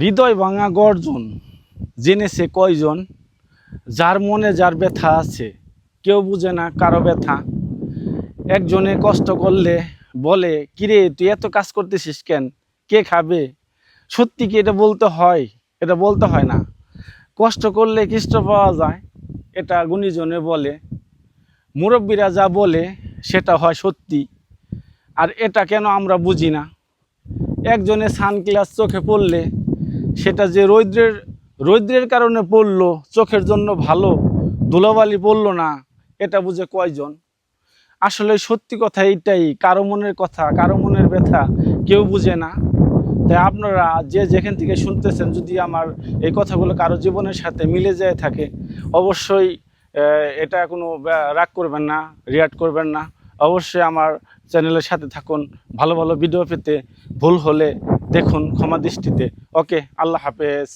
হৃদয় ভাঙা গর্জন জেনেছে কয়জন, যার মনে যার ব্যথা আছে কেউ বুঝে না কারো ব্যথা। একজনে কষ্ট করলে বলে, কিরে তুই এত কাজ করতেছিস কেন, কে খাবে? সত্যি কি এটা বলতে হয়? এটা বলতে হয় না। কষ্ট করলে কৃষ্ট পাওয়া যায়, এটা গুণীজনে বলে। মুরব্বীরা যা বলে সেটা হয় সত্যি। আর এটা কেন আমরা বুঝি না? একজনে সানগ্লাস চোখে পড়লে সেটা যে রৌদ্রের কারণে পড়লো, চোখের জন্য ভালো, ধুলোবালি পড়লো না, এটা বুঝে কয়জন? আসলে সত্যি কথা এইটাই, কারো মনের কথা, কারো মনের ব্যথা কেউ বুঝে না। তাই আপনারা যে যেখান থেকে শুনতেছেন, যদি আমার এই কথাগুলো কারো জীবনের সাথে মিলে যায় থাকে, অবশ্যই এটা কোনো রাগ করবেন না, রিয়াক্ট করবেন না। অবশ্যই আমার চ্যানেলের সাথে থাকুন, ভালো ভালো ভিডিও পেতে। ভুল হলে দেখুন ক্ষমা দৃষ্টিতে। ওকে, আল্লাহ হাফেজ।